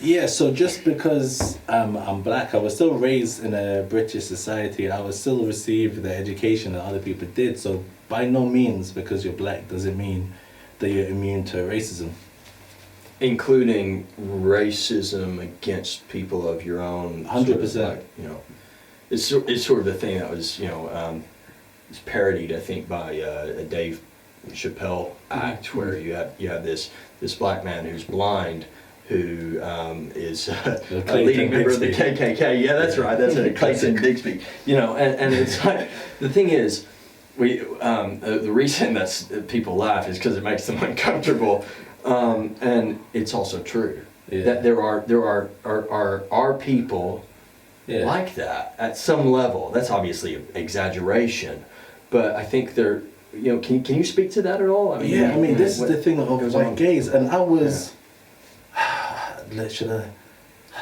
Yeah, so just because I'm black, I was still raised in a British society. I was still receive the education that other people did. So by no means, because you're black, doesn't mean that you're immune to racism. Including racism against people of your own. 100%. It's sort of the thing that was, it's parodied, I think, by a Dave Chappelle act, where you have this black man who's blind, who is a leading member of the KKK. Yeah, that's right. That's it, Clayton Bigsby. And it's like, the thing is, the reason that people laugh is because it makes them uncomfortable, and it's also true that there are people like that at some level. That's obviously an exaggeration, but I think they're. Can you speak to that at all? I mean, this is the thing of white gays, and I was.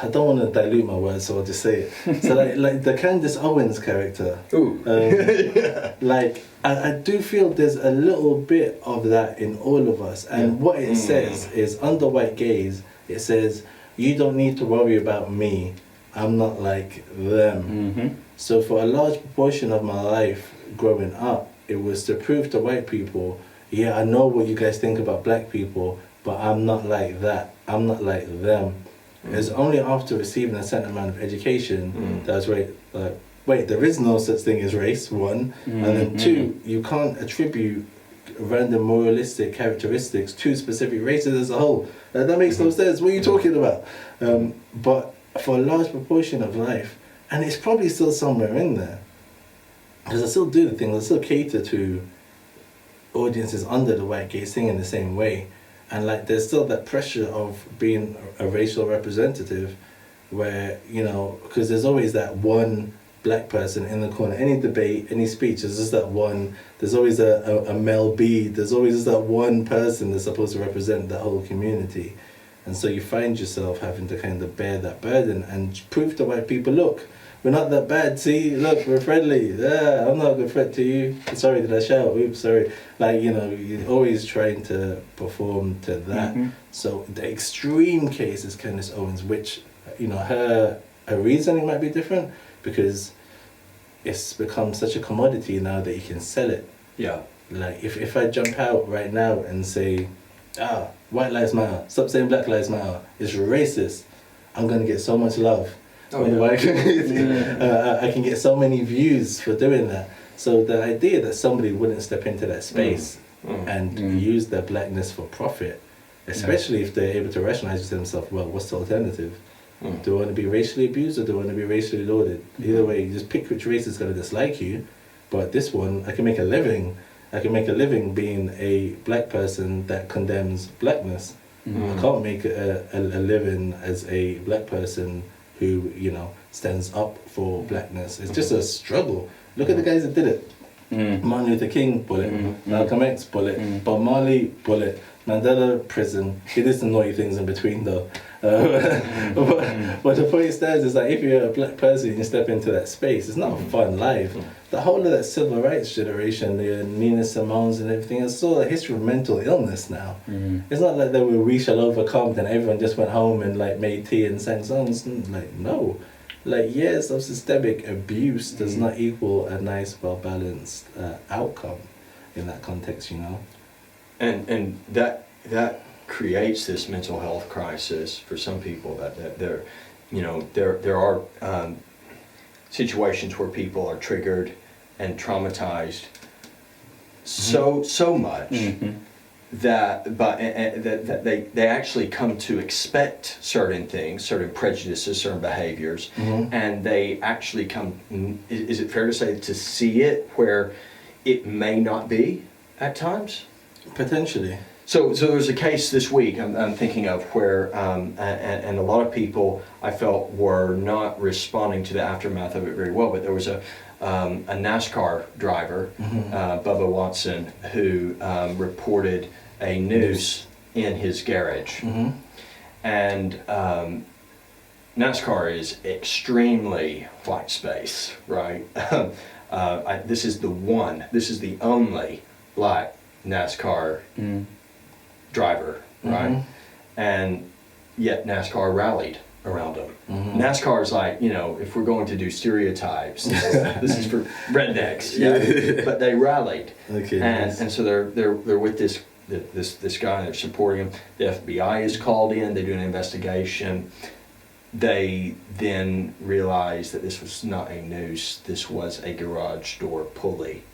I don't want to dilute my words, so I'll just say it. So like the Candace Owens character. Ooh. I do feel there's a little bit of that in all of us, and what it says is, under white gaze, it says, you don't need to worry about me, I'm not like them. So for a large proportion of my life growing up, it was to prove to white people, yeah, I know what you guys think about black people, but I'm not like that, I'm not like them. It's only after receiving a certain amount of education that I was wait, there is no such thing as race, one, and then two, you can't attribute random moralistic characteristics to specific races as a whole. That makes no sense. What are you talking about? But for a large proportion of life, and it's probably still somewhere in there, because I still do the things, I still cater to audiences under the white gaze thing in the same way. And there's still that pressure of being a racial representative where, because there's always that one black person in the corner. Any debate, any speech, there's just that one. There's always a Mel B. There's always just that one person that's supposed to represent that whole community. And so you find yourself having to kind of bear that burden and prove to white people, look, we're not that bad, see, look, we're friendly. Yeah, I'm not a good threat to you. Sorry, did I shout? Oops, sorry. You're always trying to perform to that. So the extreme case is Candace Owens, which, her reasoning might be different because it's become such a commodity now that you can sell it. Yeah. If I jump out right now and say, white lives matter, stop saying black lives matter, it's racist, I'm going to get so much love. I can get so many views for doing that. So the idea that somebody wouldn't step into that space and use their blackness for profit, especially if they're able to rationalize to themselves, well, what's the alternative? Do I want to be racially abused or do I want to be racially lauded? Either way, you just pick which race is going to dislike you. But this one, I can make a living. I can make a living being a black person that condemns blackness. I can't make a living as a black person who, stands up for blackness. It's just a struggle. Look at the guys that did it. Martin Luther King, bullet. Malcolm X, bullet. Bob Marley, bullet. Mandela, prison. He did some naughty things in between though. But the point stands is if you're a black person and you step into that space, it's not a fun life. The whole of that civil rights generation, the Nina Simone's and everything, it's all a history of mental illness now. It's not like they were we shall overcome and everyone just went home and made tea and sang songs. No. Years of systemic abuse does not equal a nice, well-balanced outcome in that context, And that creates this mental health crisis for some people. That there are situations where people are triggered and traumatized so much that they actually come to expect certain things, certain prejudices, certain behaviors, and they actually come. Is it fair to say to see it where it may not be at times? Potentially. So there's a case this week I'm thinking of where, and a lot of people I felt were not responding to the aftermath of it very well, but there was a NASCAR driver, Bubba Watson, who reported a noose in his garage. And NASCAR is extremely white space, right? This is the only black NASCAR driver, right? And yet NASCAR rallied around them. NASCAR is like, you know, if we're going to do stereotypes, this is for rednecks, but they rallied, and so they're with this guy, and they're supporting him. The FBI is called in. They do an investigation. They then realize that this was not a noose. This was a garage door pulley.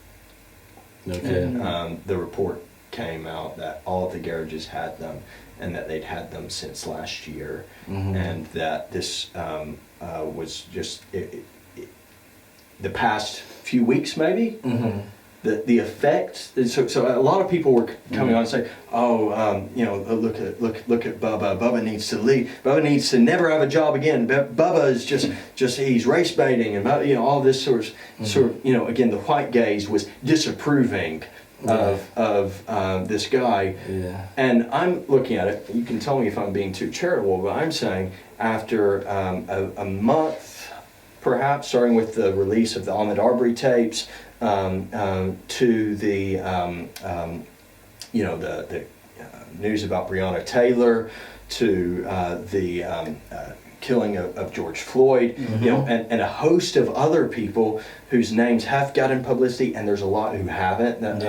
And the report came out that all of the garages had them, and that they'd had them since last year, and that this was just the past few weeks, maybe. The effect. So a lot of people were coming on and saying, "Oh, you know, look at Bubba. Bubba needs to leave. Bubba needs to never have a job again. Bubba is just he's race baiting, and you know, all this sort of, you know, again, the white gaze was disapproving of this guy." And I'm looking at it. You can tell me if I'm being too charitable, but I'm saying after a month, perhaps starting with the release of the Ahmaud Arbery tapes. To the you know, the news about Breonna Taylor, to the killing of George Floyd, you know, and a host of other people whose names have gotten publicity, and there's a lot who haven't that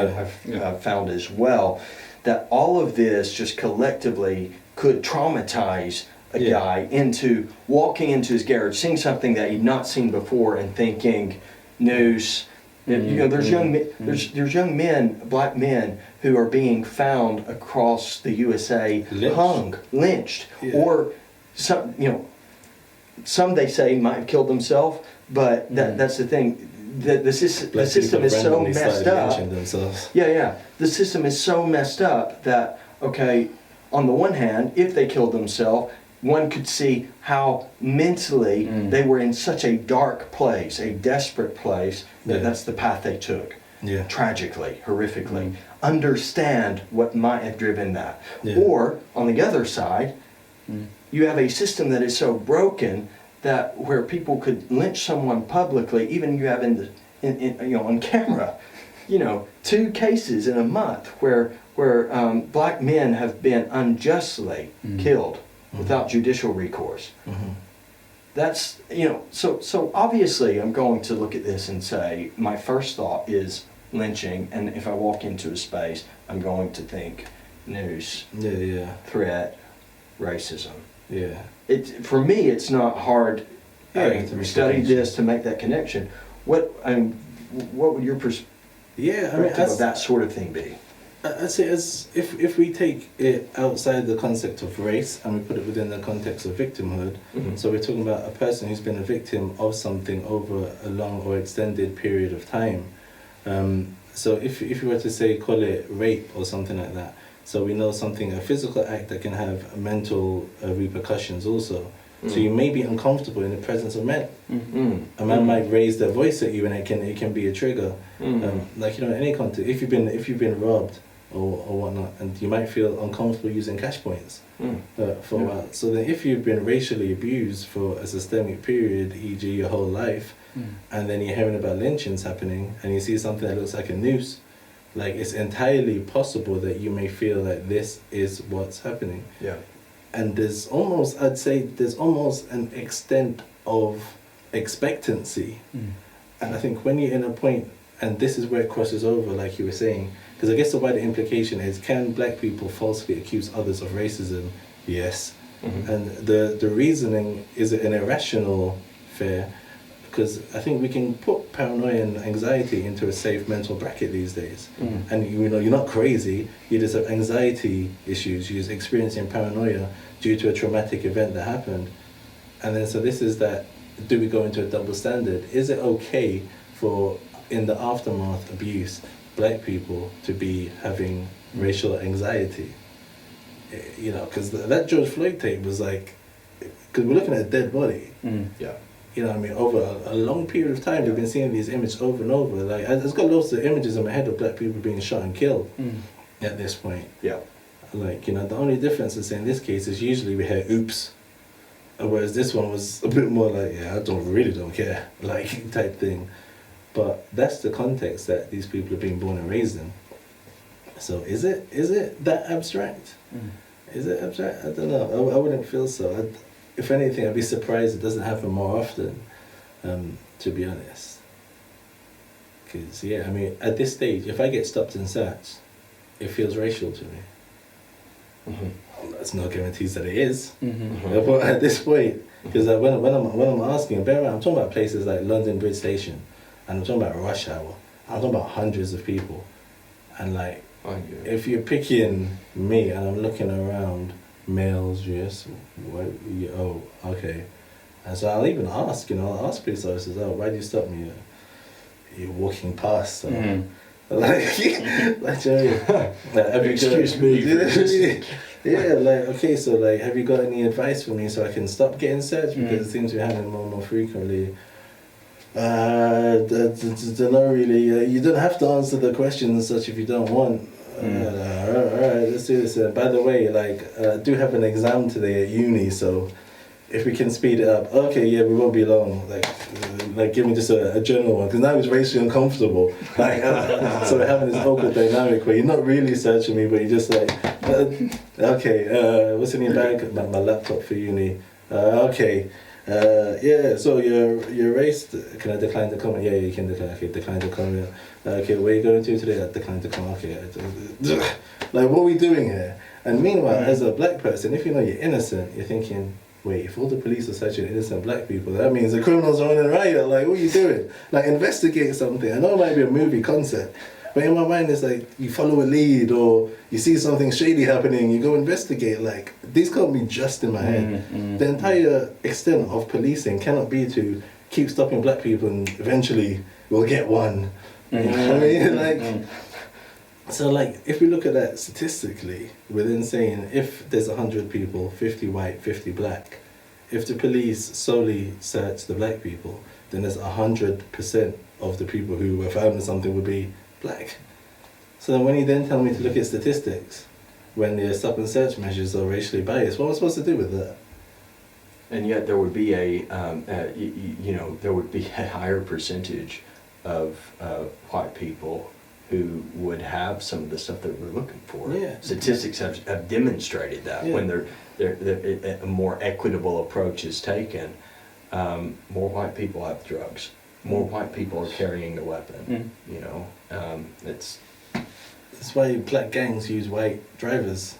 I've found as well. That all of this just collectively could traumatize a guy into walking into his garage, seeing something that he'd not seen before, and thinking, noose. You know, there's young men, black men, who are being found across the USA, lynched, or some, you know, some they say might have killed themselves, but that's the thing. The system is so messed up. The system is so messed up that, okay, on the one hand, if they killed themselves, one could see how mentally they were in such a dark place, a desperate place, that's the path they took. Tragically, horrifically. Understand what might have driven that. Or, on the other side, you have a system that is so broken that where people could lynch someone publicly, even you have in you know, on camera, you know, 2 cases in a month where black men have been unjustly killed without judicial recourse. That's, you know, so obviously I'm going to look at this and say, my first thought is lynching, and if I walk into a space, I'm going to think noose, threat, racism. For me, it's not hard. I studied this to make that connection. What would your perspective of that sort of thing be? I'd say, as if we take it outside the concept of race and we put it within the context of victimhood, so we're talking about a person who's been a victim of something over a long or extended period of time. So if you were to say, call it rape or something like that, so we know a physical act that can have mental repercussions also. So you may be uncomfortable in the presence of men. A man might raise their voice at you, and it can be a trigger. Like, you know, in any context, if you've been robbed or whatnot, and you might feel uncomfortable using cash points for a while. So then, if you've been racially abused for a systemic period, e.g., your whole life, and then you're hearing about lynchings happening, and you see something that looks like a noose, like, it's entirely possible that you may feel like this is what's happening. And there's almost an extent of expectancy. And I think when you're in a point, and this is where it crosses over, like you were saying, because I guess the wider implication is, can black people falsely accuse others of racism? Yes. And the reasoning, is it an irrational fear? Because I think we can put paranoia and anxiety into a safe mental bracket these days. And you know, you're not crazy, you just have anxiety issues, you're just experiencing paranoia due to a traumatic event that happened. And then so this is that, do we go into a double standard? Is it okay for, in the aftermath abuse, black people to be having racial anxiety? You know, because that George Floyd tape was like, because we're looking at a dead body. You know what I mean? Over a long period of time, we've been seeing these images over and over. Like, I've got lots of images in my head of black people being shot and killed at this point. Like, you know, the only difference is in this case is usually we hear oops, whereas this one was a bit more like, I really don't care, like, type thing. But that's the context that these people are being born and raised in. So is it that abstract? Is it abstract? I don't know. I wouldn't feel so. If anything, I'd be surprised it doesn't happen more often, to be honest. Because, yeah, I mean, at this stage, if I get stopped and searched, it feels racial to me. That's no guarantees that it is. But at this point, because when I'm asking, bear in mind, I'm talking about places like London Bridge Station, and I'm talking about rush hour, I'm talking about hundreds of people. And like, if you're picking me and I'm looking around, males, yes, what, oh, okay. And so I'll even ask, I'll ask police officers, oh, why do you stop me? You're walking past, so. Like, Excuse me. Yeah, like, okay, so like, have you got any advice for me so I can stop getting searched? Because it seems to be happening more and more frequently. Don't know really. You don't have to answer the questions and such if you don't want. Alright, let's do this. By the way, like, I do have an exam today at uni, so if we can speed it up. Okay, yeah, we won't be long. Like give me just a general one, because now it's racially uncomfortable. Like, so we're having this awkward dynamic where you're not really searching me, but you're just like, okay, what's in your bag? My laptop for uni. Okay. Yeah, so you're raced. Can I decline the comment? Yeah, you can decline. Okay, decline the comment. Okay, where are you going to today? Decline the comment. Okay. Like, what are we doing here? And meanwhile, as a black person, if you know you're innocent, you're thinking, wait, if all the police are searching innocent black people, that means the criminals are running riot. Like, what are you doing? Like, investigate something. I know it might be a movie concept, but in my mind, it's like you follow a lead or you see something shady happening, you go investigate. Like, these can't be just in my head. The entire extent of policing cannot be to keep stopping black people and eventually we'll get one. You know what I mean? Like, so like, if we look at that statistically, we're then saying if there's 100 people, 50 white, 50 black, if the police solely search the black people, then there's 100% of the people who were found in something would be black. So then when you then tell me to look at statistics, when the stop and search measures are racially biased, what am I supposed to do with that? And yet there would be there would be a higher percentage of white people who would have some of the stuff that we're looking for. Yeah. Statistics have demonstrated that when a more equitable approach is taken, more white people have drugs. More white people are carrying the weapon. That's why black gangs use white drivers.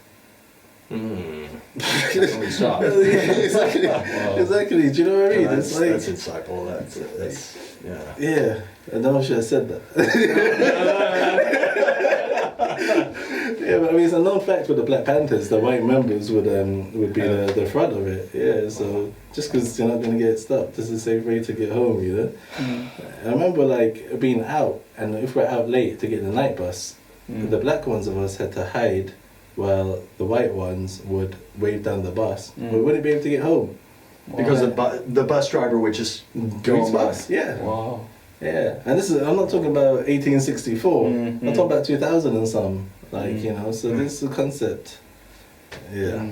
Stop. Exactly. Wow. Exactly. Do you know what I mean? That's insightful. That's yeah. Yeah. I don't know if I should have said that. Yeah, but I mean, it's a known fact with the Black Panthers, the white members would be the front of it. Yeah, so just because you're not going to get stopped, this is a safe way to get home, you know? I remember like being out, and if we're out late to get the night bus, the black ones of us had to hide while the white ones would wave down the bus. We wouldn't be able to get home. Because the bus driver would just go on by. Yeah. Wow. Yeah, and I'm not talking about 1864, I'm talking about 2000 and some, like, so this is a concept. Yeah.